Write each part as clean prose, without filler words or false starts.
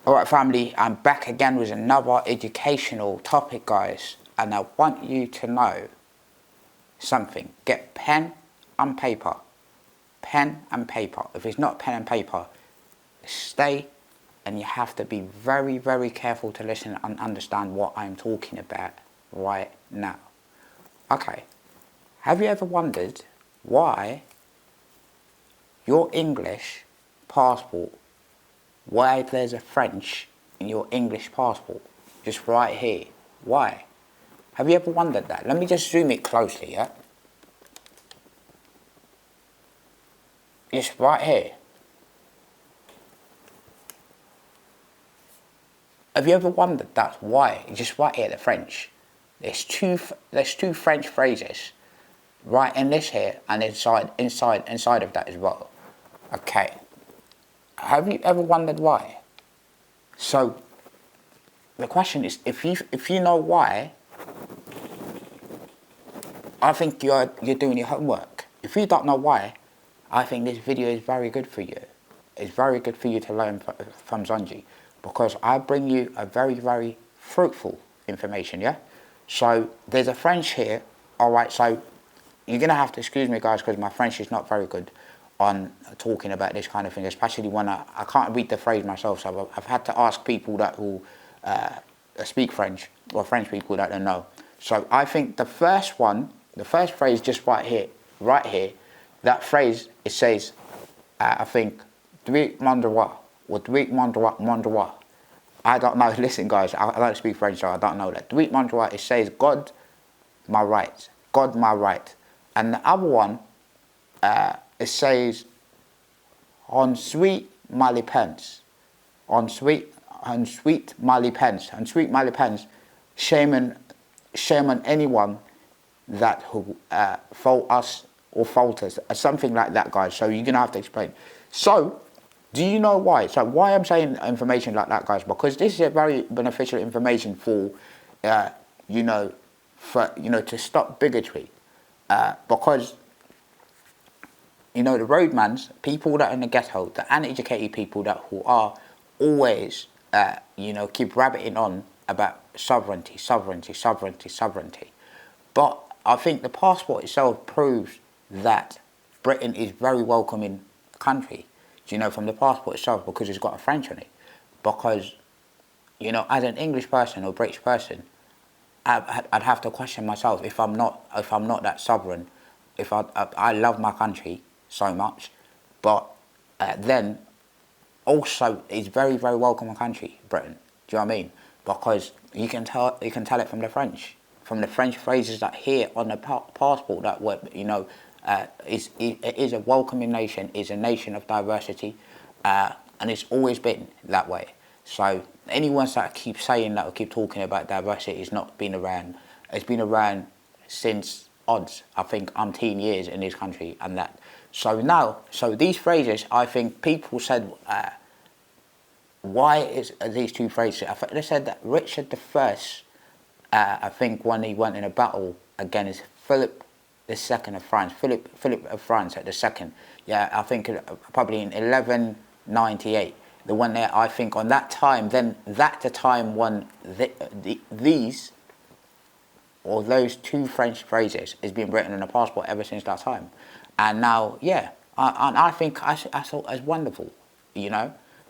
Alright family, I'm back again with another educational topic guys, and I want you to know something. Get pen and paper. Pen and paper. If it's not pen and paper, stay, and you have to be very, very careful to listen and understand what I'm talking about right now. Okay, have you ever wondered why your English passport, why there's a French in your English passport, just right here? Why? Have you ever wondered that? Let me just zoom it closely, yeah? Just right here. Have you ever wondered that's why? Just right here, the French. There's two French phrases right in this here and inside of that as well. Okay. Have you ever wondered why? So the question is, if you know why, I think you're doing your homework. If you don't know why, I think this video is very good for you. It's very good for you to learn from Zonji, because I bring you a very, very fruitful information, yeah? So there's a French here, alright, so you're going to have to excuse me guys, because my French is not very good on talking about this kind of thing, especially when I can't read the phrase myself, so I've had to ask people that who speak French, or French people that don't know. So I think the first phrase just right here, that phrase, it says, I think, Druit Mondroit, or Druit Mondroit. I don't know, listen guys, I don't speak French, so I don't know that. Druit Mondroit, it says, God, my right. God, my right. And the other one, it says, ensuite ma dépense. Ensuite ma dépense. Ensuite ma dépense. Shame on anyone that who fault us or fault us, something like that, guys. So you're gonna have to explain. So, do you know why? So why I'm saying information like that, guys? Because this is a very beneficial information for, to stop bigotry. Because the roadmans, people that are in the ghetto, the uneducated people that who are always, keep rabbiting on about sovereignty. But I think the passport itself proves that Britain is very welcoming country, from the passport itself, because it's got a French on it. Because, as an English person or British person, I'd have to question myself if I'm not that sovereign, if I love my country so much, but then also it's very, very welcoming country, Britain. Do you know what I mean? Because you can tell it from the French phrases that here on the passport that were, it is a welcoming nation, is a nation of diversity, and it's always been that way. So anyone that keeps saying that or keep talking about diversity has not been around. It's been around since odds, I think, umpteen years in this country and that. So these phrases, I think people said, why is these two phrases? I think they said that Richard the First, I think when he went in a battle against Philip II of France, Philip of France at the second, yeah, I think probably in 1198. The one there, I think, on that time, then that's the time when these or those two French phrases has been written on a passport ever since that time. And now, yeah, I think I thought it's wonderful,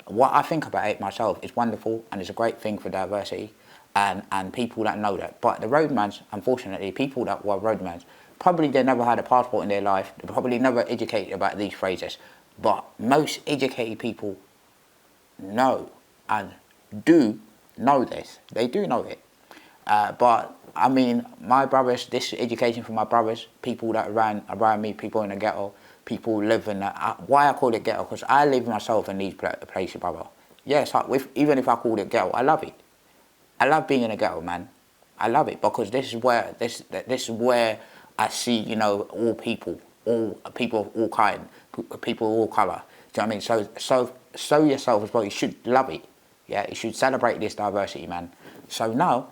What I think about it myself is wonderful, and it's a great thing for diversity and people that know that. But the roadmans, unfortunately, people that were roadmans, probably they never had a passport in their life, they probably never educated about these phrases. But most educated people know and do know this. They do know it. But I mean, my brothers, this education for my brothers, people that around me, people in the ghetto, people live in why I call it ghetto, because I live myself in these places, brother. Yes, even if I call it ghetto, I love it. I love being in a ghetto, man. I love it, because this is where I see, all people of all kind, people of all colour. Do you know what I mean? So yourself as well, you should love it. Yeah, you should celebrate this diversity, man. So now,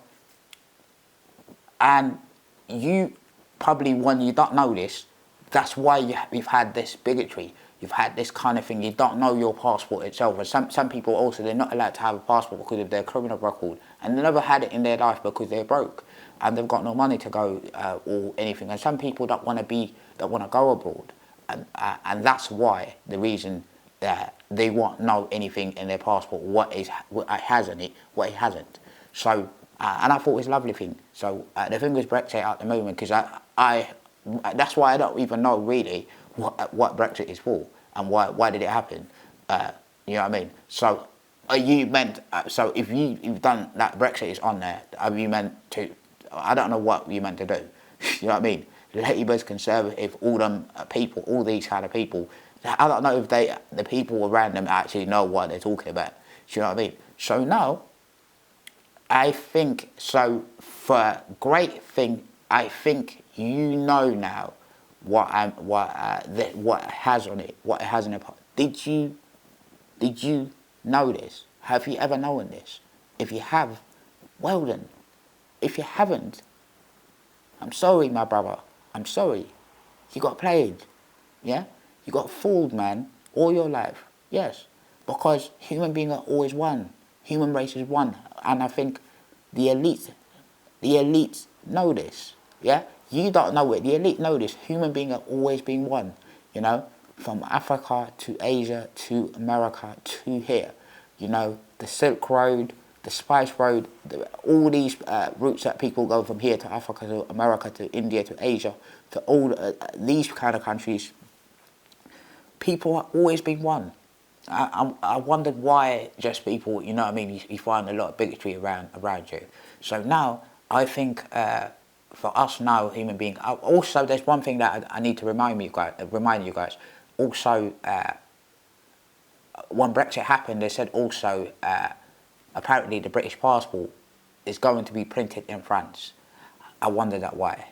and you probably, when you don't know this, that's why you've had this bigotry. You've had this kind of thing. You don't know your passport itself. And some people also, they're not allowed to have a passport because of their criminal record. And they never had it in their life because they're broke. And they've got no money to go or anything. And some people don't want to go abroad. And that's why, the reason that they won't know anything in their passport, what it has in it, what it hasn't. So, and I thought it was a lovely thing. So the thing with Brexit at the moment, because that's why I don't even know really what Brexit is for and why did it happen. You know what I mean? So you meant, so if you've done that, Brexit is on there, are you meant to, I don't know what you meant to do. You know what I mean? Labour's, Conservative, all them people, all these kind of people, I don't know if the people around them actually know what they're talking about. Do you know what I mean? So now, I think, so for great thing, I think you know now what it has on it, what it has in it. Did you know this? Have you ever known this? If you have, well then. If you haven't, I'm sorry, my brother. I'm sorry. You got played. Yeah? You got fooled, man, all your life. Yes. Because human beings are always one. Human race is one. And I think the elites know this. Yeah? You don't know it. The elite know this. Human beings are always being one. You know? From Africa to Asia to America to here. You know? The Silk Road, the Spice Road, all these routes that people go from here to Africa to America to India to Asia to all these kind of countries, people have always been one. I wondered why just people, you know what I mean, you find a lot of bigotry around you. So now, I think for us now, human beings, also there's one thing that I need to remind you guys. Also, when Brexit happened, they said also, apparently the British passport is going to be printed in France. I wonder that why.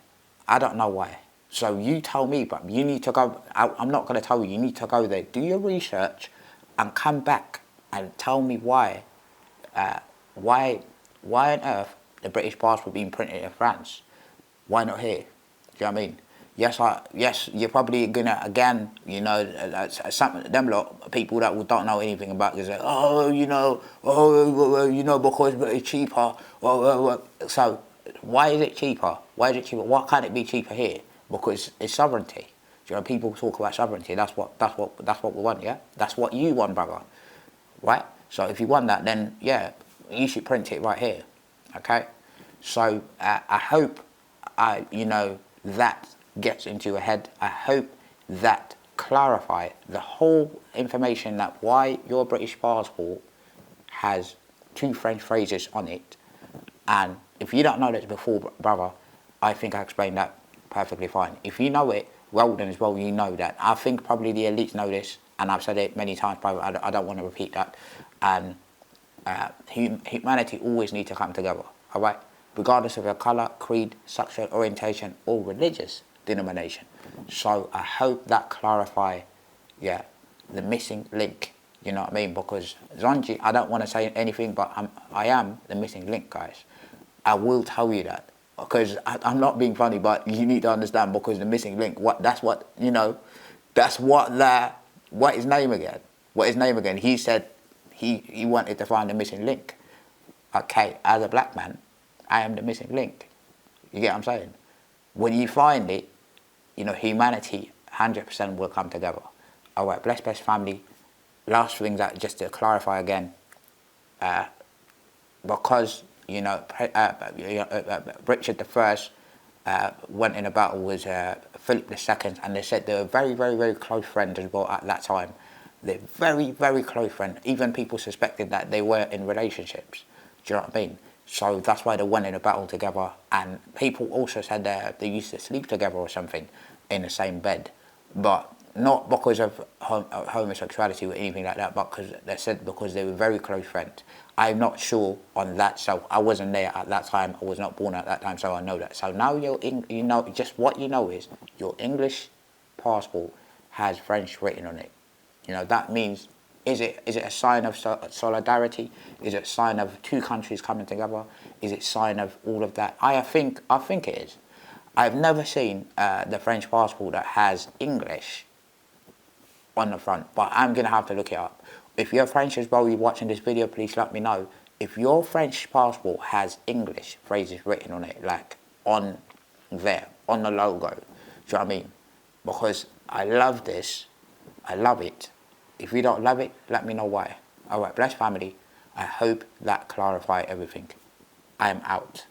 I don't know why. So you tell me, but you need to go. I'm not going to tell you. You need to go there, do your research, and come back and tell me why on earth the British passport being printed in France? Why not here? Do you know what I mean? Yes, you're probably gonna again, you know, some them lot people that don't know anything about this. Like, because it's cheaper. So why is it cheaper? Why is it cheaper? Why can't it be cheaper here? Because it's sovereignty. You know, people talk about sovereignty. That's what we want. Yeah, that's what you want, brother. Right. So if you want that, then yeah, you should print it right here. Okay. So I hope that gets into your head. I hope that clarify the whole information that why your British passport has two French phrases on it. And if you don't know this before, brother, I think I explained that perfectly fine. If you know it, well then as well, you know that. I think probably the elites know this, and I've said it many times, but I don't want to repeat that. And humanity always needs to come together, all right? Regardless of your colour, creed, sexual orientation, or religious denomination. So I hope that clarify, yeah, the missing link. You know what I mean? Because Zonji, I don't want to say anything, but I am the missing link, guys. I will tell you that because I'm not being funny, but you need to understand because the missing link. That's what his name again? What his name again? He said he wanted to find the missing link. Okay, as a black man, I am the missing link. You get what I'm saying? When you find it, you know, humanity 100% will come together. All right, bless family. Last thing that just to clarify again, because you know, Richard I went in a battle with Philip II, and they said they were very, very, very close friends as well at that time. They're very, very close friends. Even people suspected that they were in relationships. Do you know what I mean? So that's why they went in a battle together. And people also said that they used to sleep together or something in the same bed. But not because of homosexuality or anything like that, but because they said because they were very close friends. I'm not sure on that, so I wasn't there at that time. I was not born at that time, so I know that. So now you know, just what you know is your English passport has French written on it. You know, that means, is it a sign of solidarity? Is it a sign of two countries coming together? Is it a sign of all of that? I think it is. I've never seen the French passport that has English on the front, but I'm going to have to look it up. If you're French as well, you're watching this video, please let me know. If your French passport has English phrases written on it, like on there, on the logo, do you know what I mean? Because I love this, I love it. If you don't love it, let me know why. Alright, bless family. I hope that clarified everything. I am out.